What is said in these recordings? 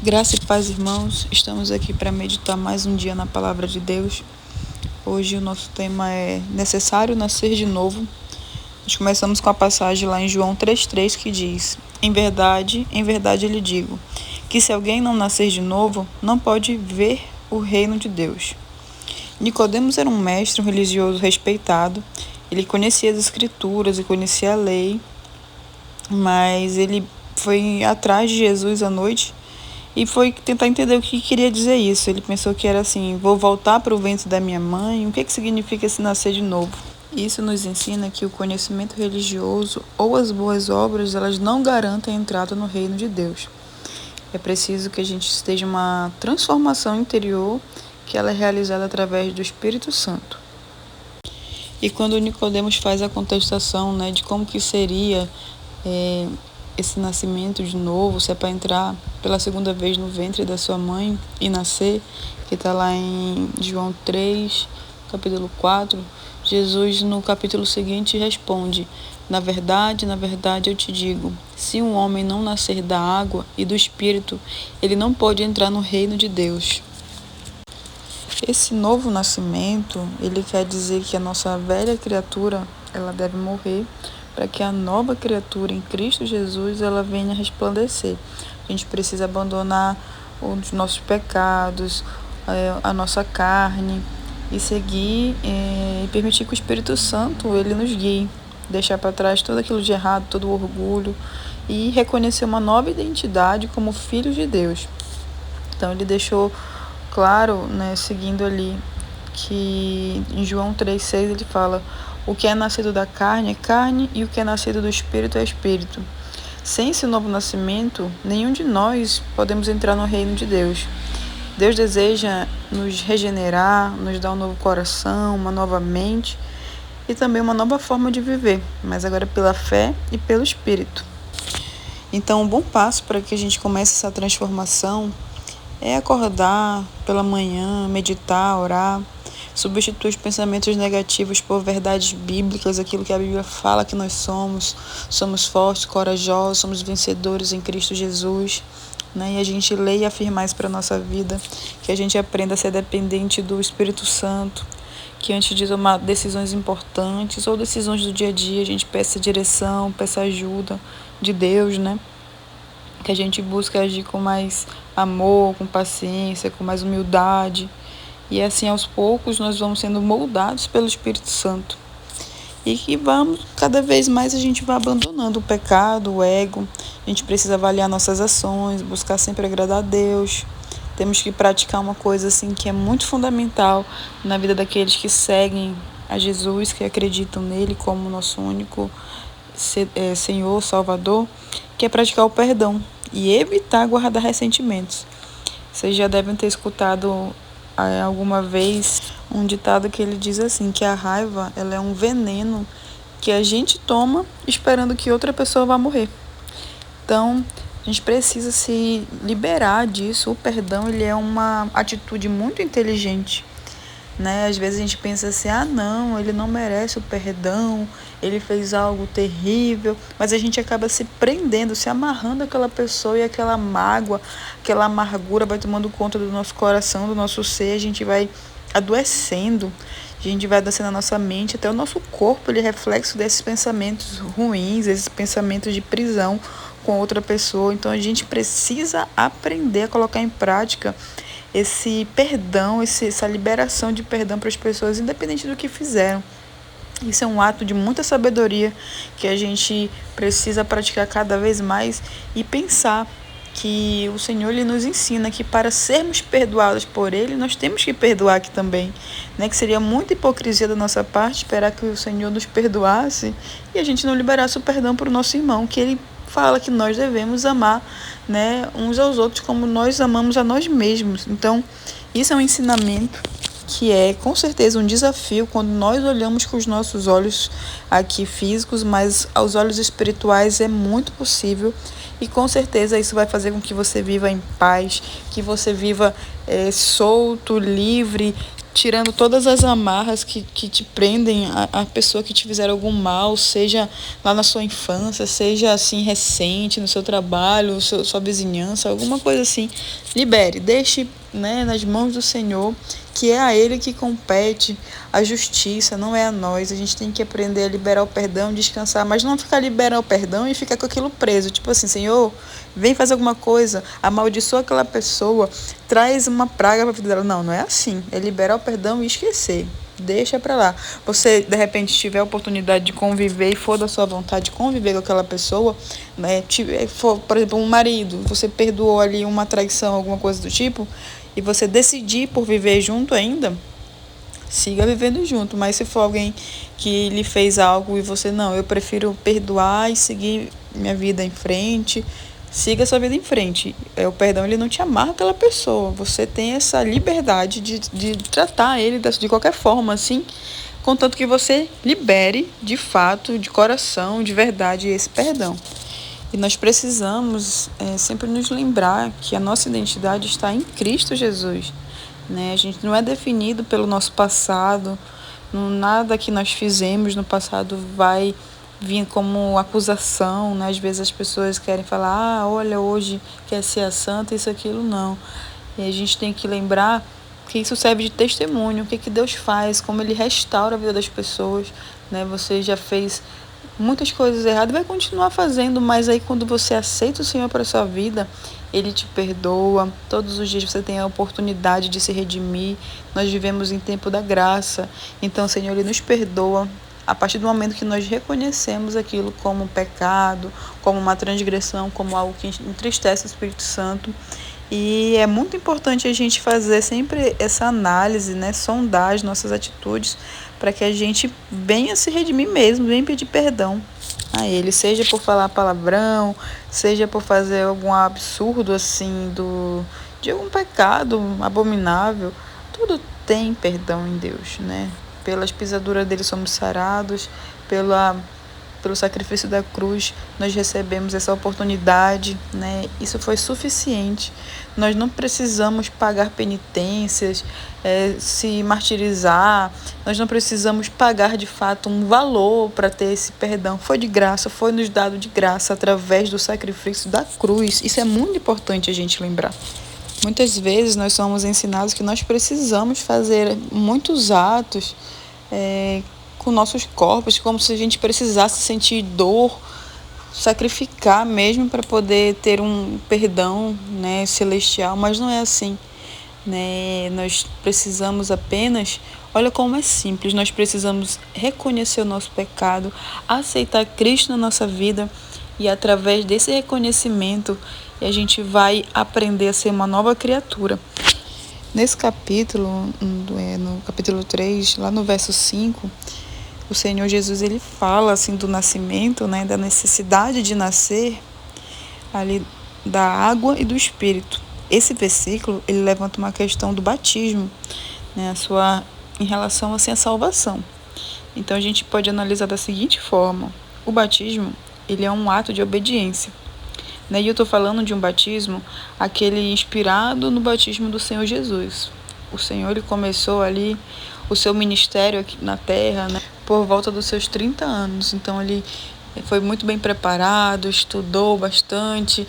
Graça e paz, irmãos. Estamos aqui para meditar mais um dia na Palavra de Deus. Hoje o nosso tema é necessário nascer de novo. Nós começamos com a passagem lá em João 3,3 que diz: em verdade eu lhe digo, que se alguém não nascer de novo, não pode ver o reino de Deus. Nicodemos era um mestre, um religioso respeitado. Ele conhecia as Escrituras e conhecia a lei, mas ele foi atrás de Jesus à noite e foi tentar entender o que queria dizer isso. Ele pensou que era assim: vou voltar para o ventre da minha mãe. O que significa esse nascer de novo? Isso nos ensina que o conhecimento religioso ou as boas obras, elas não garantem a entrada no reino de Deus. É preciso que a gente esteja uma transformação interior, que ela é realizada através do Espírito Santo. E quando Nicodemos faz a contestação, de como que seria esse nascimento de novo, se é para entrar pela segunda vez no ventre da sua mãe e nascer, que está lá em João 3, capítulo 4, Jesus no capítulo seguinte responde: na verdade eu te digo, se um homem não nascer da água e do Espírito, ele não pode entrar no reino de Deus. Esse novo nascimento, ele quer dizer que a nossa velha criatura, ela deve morrer para que a nova criatura em Cristo Jesus, ela venha resplandecer. A gente precisa abandonar os nossos pecados, a nossa carne e seguir e permitir que o Espírito Santo, ele nos guie. Deixar para trás tudo aquilo de errado, todo o orgulho e reconhecer uma nova identidade como filhos de Deus. Então ele deixou claro, seguindo ali, que em João 3,6 ele fala: o que é nascido da carne é carne e o que é nascido do Espírito é Espírito. Sem esse novo nascimento, nenhum de nós podemos entrar no reino de Deus. Deus deseja nos regenerar, nos dar um novo coração, uma nova mente e também uma nova forma de viver, mas agora pela fé e pelo Espírito. Então, um bom passo para que a gente comece essa transformação é acordar pela manhã, meditar, orar, substituir os pensamentos negativos por verdades bíblicas, aquilo que a Bíblia fala que nós somos fortes, corajosos, somos vencedores em Cristo Jesus, E a gente lê e afirmar isso para a nossa vida, que a gente aprenda a ser dependente do Espírito Santo, que antes de tomar decisões importantes ou decisões do dia a dia, a gente peça direção, peça ajuda de Deus, Que a gente busque agir com mais amor, com paciência, com mais humildade. E assim, aos poucos, nós vamos sendo moldados pelo Espírito Santo. E que cada vez mais a gente vai abandonando o pecado, o ego. A gente precisa avaliar nossas ações, buscar sempre agradar a Deus. Temos que praticar uma coisa assim que é muito fundamental na vida daqueles que seguem a Jesus, que acreditam nele como nosso único Senhor, Salvador, que é praticar o perdão e evitar guardar ressentimentos. Vocês já devem ter escutado alguma vez um ditado que ele diz assim, que a raiva, ela é um veneno que a gente toma esperando que outra pessoa vá morrer. Então, a gente precisa se liberar disso. O perdão, ele é uma atitude muito inteligente, Às vezes a gente pensa assim: não, ele não merece o perdão, ele fez algo terrível, mas a gente acaba se prendendo, se amarrando àquela pessoa e aquela mágoa, aquela amargura vai tomando conta do nosso coração, do nosso ser, a gente vai adoecendo, a gente vai adoecendo a nossa mente, até o nosso corpo, ele é reflexo desses pensamentos ruins, esses pensamentos de prisão com outra pessoa. Então a gente precisa aprender a colocar em prática esse perdão, essa liberação de perdão para as pessoas, independente do que fizeram. Isso é um ato de muita sabedoria que a gente precisa praticar cada vez mais e pensar que o Senhor, ele nos ensina que para sermos perdoados por Ele, nós temos que perdoar aqui também, Que seria muita hipocrisia da nossa parte esperar que o Senhor nos perdoasse e a gente não liberasse o perdão para o nosso irmão, que Ele fala que nós devemos amar, uns aos outros como nós amamos a nós mesmos. Então, isso é um ensinamento que é com certeza um desafio quando nós olhamos com os nossos olhos aqui físicos, mas aos olhos espirituais é muito possível. E com certeza isso vai fazer com que você viva em paz, que você viva solto, livre, tirando todas as amarras que te prendem a pessoa que te fizeram algum mal, seja lá na sua infância, seja assim recente, no seu trabalho, sua vizinhança, alguma coisa assim. Libere, deixe, né, nas mãos do Senhor, que é a Ele que compete a justiça, não é a nós. A gente tem que aprender a liberar o perdão, descansar, mas não ficar liberar o perdão e ficar com aquilo preso. Tipo assim, Senhor, vem fazer alguma coisa, amaldiçoa aquela pessoa, traz uma praga para a vida dela. Não, não é assim. É liberar o perdão e esquecer. Deixa pra lá. Você, de repente, tiver a oportunidade de conviver e for da sua vontade conviver com aquela pessoa, né? For, por exemplo, um marido, você perdoou ali uma traição, alguma coisa do tipo, e você decidir por viver junto ainda, siga vivendo junto. Mas se for alguém que lhe fez algo e você não, eu prefiro perdoar e seguir minha vida em frente, siga sua vida em frente. O perdão, ele não te amarra aquela pessoa. Você tem essa liberdade de tratar ele de qualquer forma, assim, contanto que você libere, de fato, de coração, de verdade, esse perdão. E nós precisamos sempre nos lembrar que a nossa identidade está em Cristo Jesus, né? A gente não é definido pelo nosso passado, nada que nós fizemos no passado vai vir como acusação, né? Às vezes as pessoas querem falar, olha, hoje quer ser a santa, isso, aquilo, não. E a gente tem que lembrar que isso serve de testemunho, o que Deus faz, como Ele restaura a vida das pessoas, né? Você já fez muitas coisas erradas e vai continuar fazendo, mas aí quando você aceita o Senhor para a sua vida, Ele te perdoa. Todos os dias você tem a oportunidade de se redimir. Nós vivemos em tempo da graça, então o Senhor, Ele nos perdoa a partir do momento que nós reconhecemos aquilo como pecado, como uma transgressão, como algo que entristece o Espírito Santo. E é muito importante a gente fazer sempre essa análise, né? Sondar as nossas atitudes para que a gente venha se redimir mesmo, venha pedir perdão a Ele, seja por falar palavrão, seja por fazer algum absurdo assim, de algum pecado abominável. Tudo tem perdão em Deus, né? Pelas pisaduras dele somos sarados, pelo sacrifício da cruz, nós recebemos essa oportunidade, né? Isso foi suficiente. Nós não precisamos pagar penitências, se martirizar, nós não precisamos pagar de fato um valor para ter esse perdão. Foi de graça, foi nos dado de graça através do sacrifício da cruz. Isso é muito importante a gente lembrar. Muitas vezes nós somos ensinados que nós precisamos fazer muitos atos com nossos corpos, como se a gente precisasse sentir dor, sacrificar mesmo para poder ter um perdão, né, celestial, mas não é assim, né? Nós precisamos apenas, olha como é simples, nós precisamos reconhecer o nosso pecado, aceitar Cristo na nossa vida e através desse reconhecimento a gente vai aprender a ser uma nova criatura. Nesse capítulo, no capítulo 3, lá no verso 5, o Senhor Jesus, ele fala assim do nascimento, né, da necessidade de nascer ali da água e do Espírito. Esse versículo, ele levanta uma questão do batismo, né, em relação assim à salvação. Então a gente pode analisar da seguinte forma: o batismo, ele é um ato de obediência. E eu estou falando de um batismo, aquele inspirado no batismo do Senhor Jesus. O Senhor, ele começou ali o seu ministério aqui na terra, né, por volta dos seus 30 anos. Então, ele foi muito bem preparado, estudou bastante,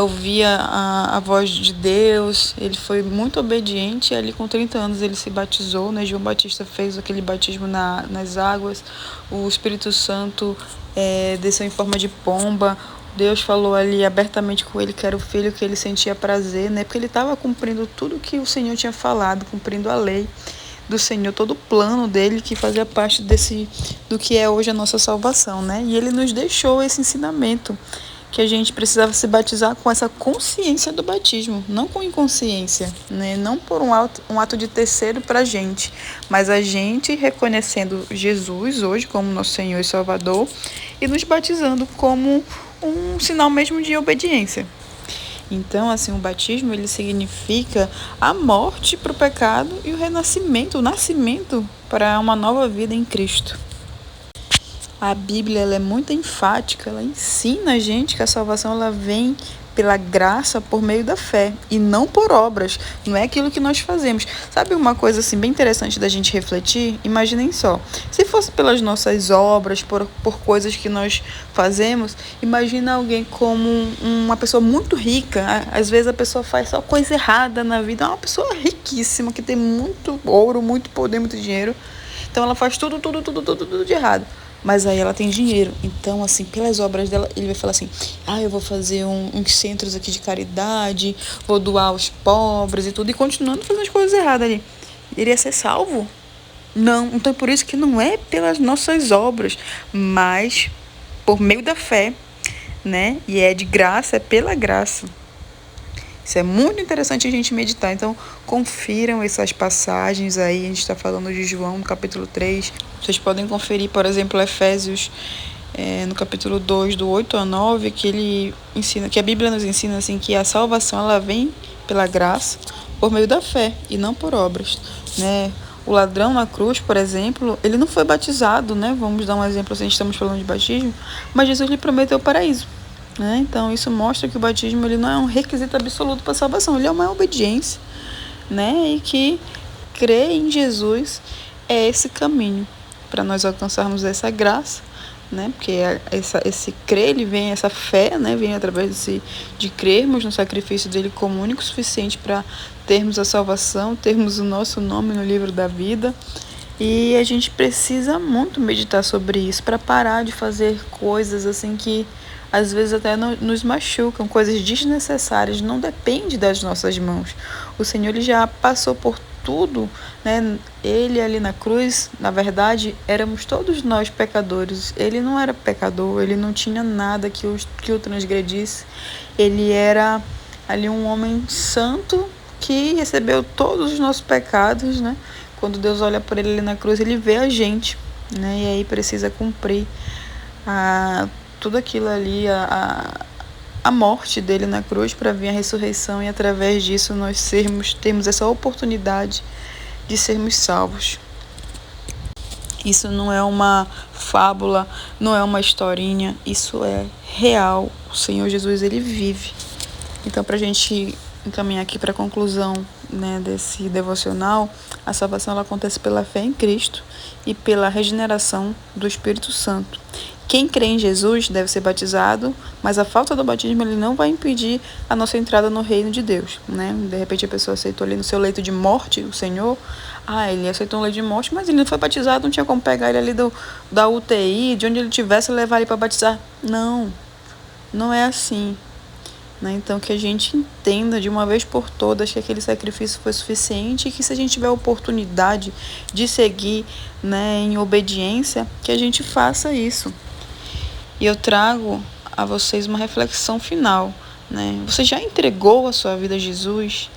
ouvia a voz de Deus. Ele foi muito obediente e ali com 30 anos ele se batizou, né? João Batista fez aquele batismo nas águas. O Espírito Santo desceu em forma de pomba. Deus falou ali abertamente com ele que era o filho, que ele sentia prazer, né? Porque ele estava cumprindo tudo que o Senhor tinha falado, cumprindo a lei do Senhor, todo o plano dele que fazia parte do que é hoje a nossa salvação, né? E ele nos deixou esse ensinamento, que a gente precisava se batizar com essa consciência do batismo, não com inconsciência, né? Não por um ato de terceiro para a gente, mas a gente reconhecendo Jesus hoje como nosso Senhor e Salvador e nos batizando como um sinal mesmo de obediência. Então, assim, o batismo, ele significa a morte para o pecado e o nascimento para uma nova vida em Cristo. A Bíblia, ela é muito enfática, ela ensina a gente que a salvação ela vem pela graça por meio da fé e não por obras. Não é aquilo que nós fazemos. Sabe uma coisa assim bem interessante da gente refletir? Imaginem só, se fosse pelas nossas obras, por coisas que nós fazemos, imagina alguém como uma pessoa muito rica. Às vezes a pessoa faz só coisa errada na vida. É uma pessoa riquíssima que tem muito ouro, muito poder, muito dinheiro. Então ela faz tudo de errado. Mas aí ela tem dinheiro. Então, assim, pelas obras dela, ele vai falar assim: eu vou fazer uns centros aqui de caridade, vou doar aos pobres e tudo, e continuando fazendo as coisas erradas ali. Ele ia ser salvo? Não. Então, é por isso que não é pelas nossas obras, mas por meio da fé, né? E é de graça, é pela graça. Isso é muito interessante a gente meditar. Então, confiram essas passagens aí. A gente está falando de João, no capítulo 3. Vocês podem conferir, por exemplo, Efésios, no capítulo 2, do 8 a 9, que ele ensina, que a Bíblia nos ensina assim, que a salvação ela vem pela graça, por meio da fé, e não por obras, né? O ladrão na cruz, por exemplo, ele não foi batizado, né? Vamos dar um exemplo, assim, estamos falando de batismo, mas Jesus lhe prometeu o paraíso. Então, isso mostra que o batismo ele não é um requisito absoluto para a salvação, ele é uma obediência, né? E que crer em Jesus é esse caminho para nós alcançarmos essa graça, né? Porque esse crer, ele vem, essa fé, né? Vem através de crermos no sacrifício dele como único suficiente para termos a salvação, termos o nosso nome no livro da vida. E a gente precisa muito meditar sobre isso para parar de fazer coisas assim que às vezes até nos machucam, coisas desnecessárias, não depende das nossas mãos. O Senhor ele já passou por tudo, né? Ele ali na cruz, na verdade, éramos todos nós pecadores. Ele não era pecador, ele não tinha nada que o transgredisse. Ele era ali um homem santo que recebeu todos os nossos pecados, né? Quando Deus olha por ele ali na cruz, ele vê a gente, né? E aí precisa cumprir tudo aquilo ali, a morte dele na cruz para vir a ressurreição e através disso nós termos essa oportunidade de sermos salvos. Isso não é uma fábula, não é uma historinha, isso é real. O Senhor Jesus, ele vive. Então, para a gente encaminhar aqui para a conclusão, né, desse devocional, a salvação ela acontece pela fé em Cristo e pela regeneração do Espírito Santo. Quem crê em Jesus deve ser batizado, mas a falta do batismo ele não vai impedir a nossa entrada no reino de Deus, né? De repente a pessoa aceitou ali no seu leito de morte o Senhor, ele aceitou um leito de morte, mas ele não foi batizado, não tinha como pegar ele ali da UTI, de onde ele estivesse e levar ele para batizar. Não, não é assim. Então, que a gente entenda de uma vez por todas que aquele sacrifício foi suficiente e que se a gente tiver a oportunidade de seguir, né, em obediência, que a gente faça isso. E eu trago a vocês uma reflexão final, né? Você já entregou a sua vida a Jesus?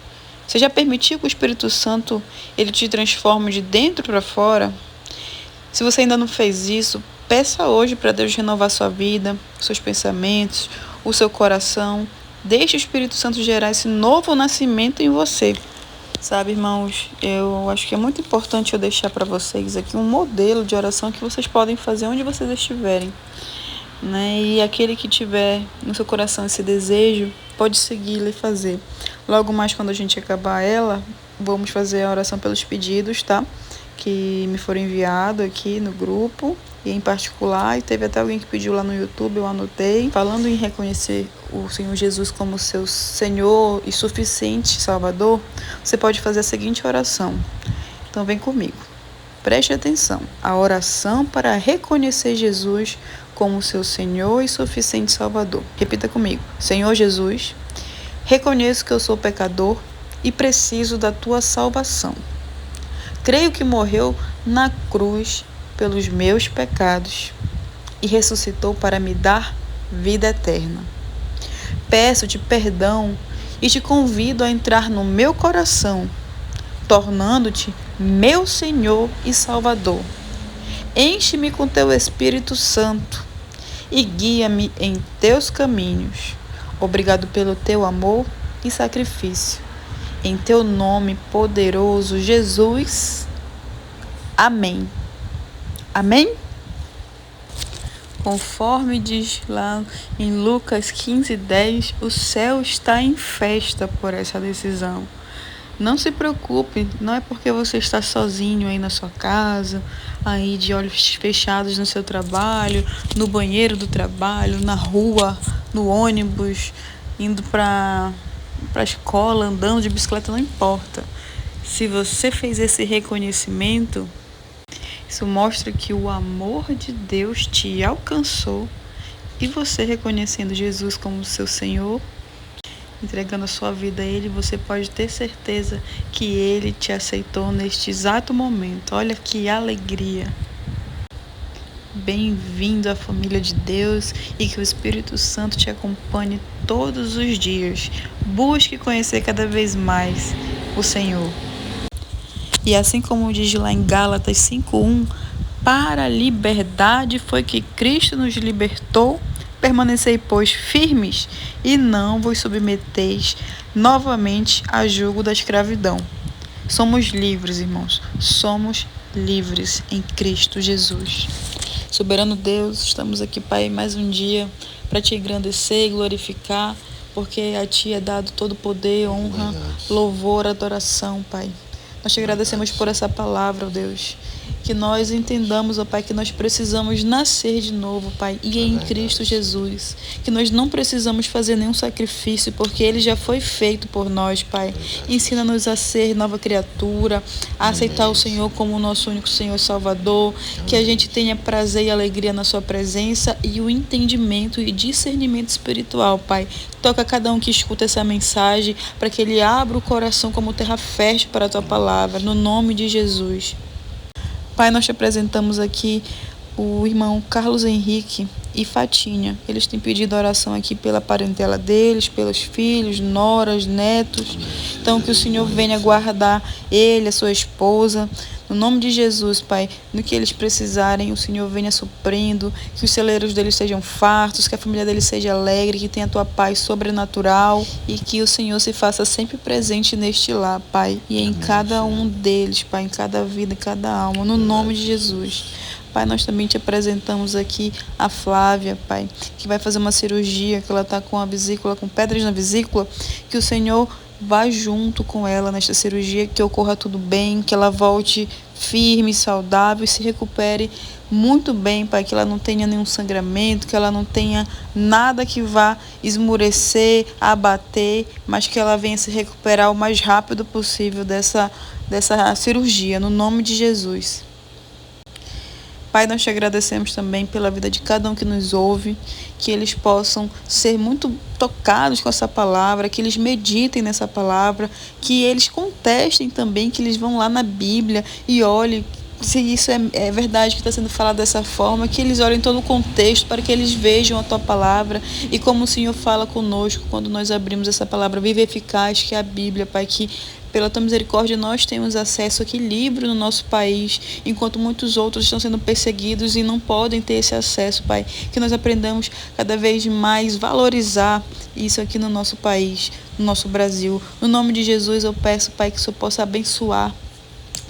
Você já permitiu que o Espírito Santo ele te transforme de dentro para fora? Se você ainda não fez isso, peça hoje para Deus renovar sua vida, seus pensamentos, o seu coração. Deixe o Espírito Santo gerar esse novo nascimento em você. Sabe, irmãos, eu acho que é muito importante eu deixar para vocês aqui um modelo de oração que vocês podem fazer onde vocês estiverem, né? E aquele que tiver no seu coração esse desejo, pode segui-la e fazer. Logo mais quando a gente acabar ela, vamos fazer a oração pelos pedidos, tá? Que me foram enviados aqui no grupo e em particular, e teve até alguém que pediu lá no YouTube, eu anotei, falando em reconhecer o Senhor Jesus como seu Senhor e suficiente Salvador. Você pode fazer a seguinte oração. Então vem comigo, preste atenção, a oração para reconhecer Jesus como seu Senhor e suficiente Salvador. Repita comigo. Senhor Jesus, reconheço que eu sou pecador e preciso da tua salvação. Creio que morreu na cruz pelos meus pecados e ressuscitou para me dar vida eterna. Peço-te perdão e te convido a entrar no meu coração, tornando-te meu Senhor e Salvador. Enche-me com teu Espírito Santo e guia-me em teus caminhos. Obrigado pelo teu amor e sacrifício. Em teu nome poderoso, Jesus. Amém. Amém? conforme diz lá em Lucas 15:10, o céu está em festa por essa decisão. Não se preocupe, não é porque você está sozinho aí na sua casa, aí de olhos fechados no seu trabalho, no banheiro do trabalho, na rua, no ônibus, indo para a escola, andando de bicicleta, não importa. Se você fez esse reconhecimento, isso mostra que o amor de Deus te alcançou e você reconhecendo Jesus como seu Senhor, entregando a sua vida a Ele, você pode ter certeza que Ele te aceitou neste exato momento. Olha que alegria! Bem-vindo à família de Deus e que o Espírito Santo te acompanhe todos os dias. Busque conhecer cada vez mais o Senhor. E assim como diz lá em Gálatas 5:1, para a liberdade foi que Cristo nos libertou. Permanecei, pois, firmes e não vos submeteis novamente a jugo da escravidão. Somos livres, irmãos. Somos livres em Cristo Jesus. Soberano Deus, estamos aqui, Pai, mais um dia para te engrandecer e glorificar, porque a Ti é dado todo poder, honra, louvor, adoração, Pai. Nós te agradecemos por essa palavra, ó Deus. Que nós entendamos, ó Pai, que nós precisamos nascer de novo, Pai, e em Cristo Jesus. Que nós não precisamos fazer nenhum sacrifício, porque Ele já foi feito por nós, Pai. Ensina-nos a ser nova criatura, a aceitar o Senhor como o nosso único Senhor e Salvador. Que a gente tenha prazer e alegria na Sua presença e o entendimento e discernimento espiritual, Pai. Toca cada um que escuta essa mensagem, para que ele abra o coração como terra fértil para a Tua palavra, no nome de Jesus. Pai, nós te apresentamos aqui o irmão Carlos Henrique e Fatinha. Eles têm pedido oração aqui pela parentela deles, pelos filhos, noras, netos. Então, que o Senhor venha guardar ele, a sua esposa. No nome de Jesus, Pai, no que eles precisarem, o Senhor venha suprindo, que os celeiros deles sejam fartos, que a família deles seja alegre, que tenha a Tua paz sobrenatural e que o Senhor se faça sempre presente neste lar, Pai, e em cada um deles, Pai, em cada vida, em cada alma, no nome de Jesus. Pai, nós também te apresentamos aqui a Flávia, Pai, que vai fazer uma cirurgia, que ela está com a vesícula, com pedras na vesícula, que o Senhor vá junto com ela nesta cirurgia, que ocorra tudo bem, que ela volte firme, saudável e se recupere muito bem, Pai, que ela não tenha nenhum sangramento, que ela não tenha nada que vá esmurecer, abater, mas que ela venha se recuperar o mais rápido possível dessa cirurgia, no nome de Jesus. Pai, nós te agradecemos também pela vida de cada um que nos ouve, que eles possam ser muito tocados com essa palavra, que eles meditem nessa palavra, que eles contestem também, que eles vão lá na Bíblia e olhem se isso é verdade que está sendo falado dessa forma, que eles olhem todo o contexto para que eles vejam a Tua palavra e como o Senhor fala conosco quando nós abrimos essa palavra viva e eficaz que é a Bíblia, Pai, que pela Tua misericórdia nós temos acesso a equilíbrio no nosso país, enquanto muitos outros estão sendo perseguidos e não podem ter esse acesso, Pai. Que nós aprendamos cada vez mais valorizar isso aqui no nosso país, no nosso Brasil. No nome de Jesus eu peço, Pai, que o Senhor possa abençoar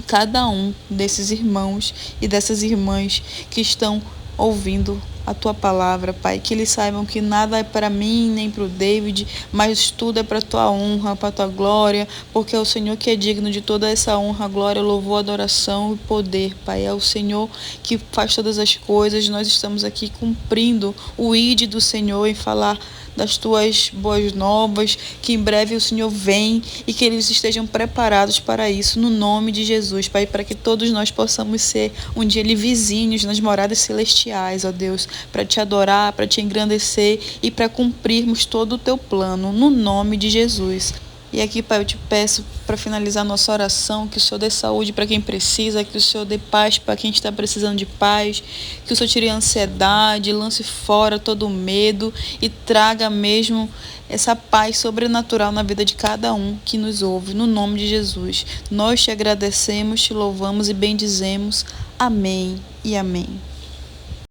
cada um desses irmãos e dessas irmãs que estão ouvindo a Tua palavra, Pai, que eles saibam que nada é para mim nem para o David, mas tudo é para a Tua honra, para a Tua glória, porque é o Senhor que é digno de toda essa honra, glória, louvor, adoração e poder, Pai. É o Senhor que faz todas as coisas. Nós estamos aqui cumprindo o ID do Senhor em falar das Tuas boas novas, que em breve o Senhor vem e que eles estejam preparados para isso, no nome de Jesus, Pai, para que todos nós possamos ser um dia ali vizinhos nas moradas celestiais, ó Deus, para Te adorar, para Te engrandecer e para cumprirmos todo o Teu plano, no nome de Jesus. E aqui, Pai, eu Te peço, para finalizar nossa oração, que o Senhor dê saúde para quem precisa, que o Senhor dê paz para quem está precisando de paz, que o Senhor tire a ansiedade, lance fora todo o medo e traga mesmo essa paz sobrenatural na vida de cada um que nos ouve, no nome de Jesus. Nós Te agradecemos, Te louvamos e bendizemos. Amém e amém.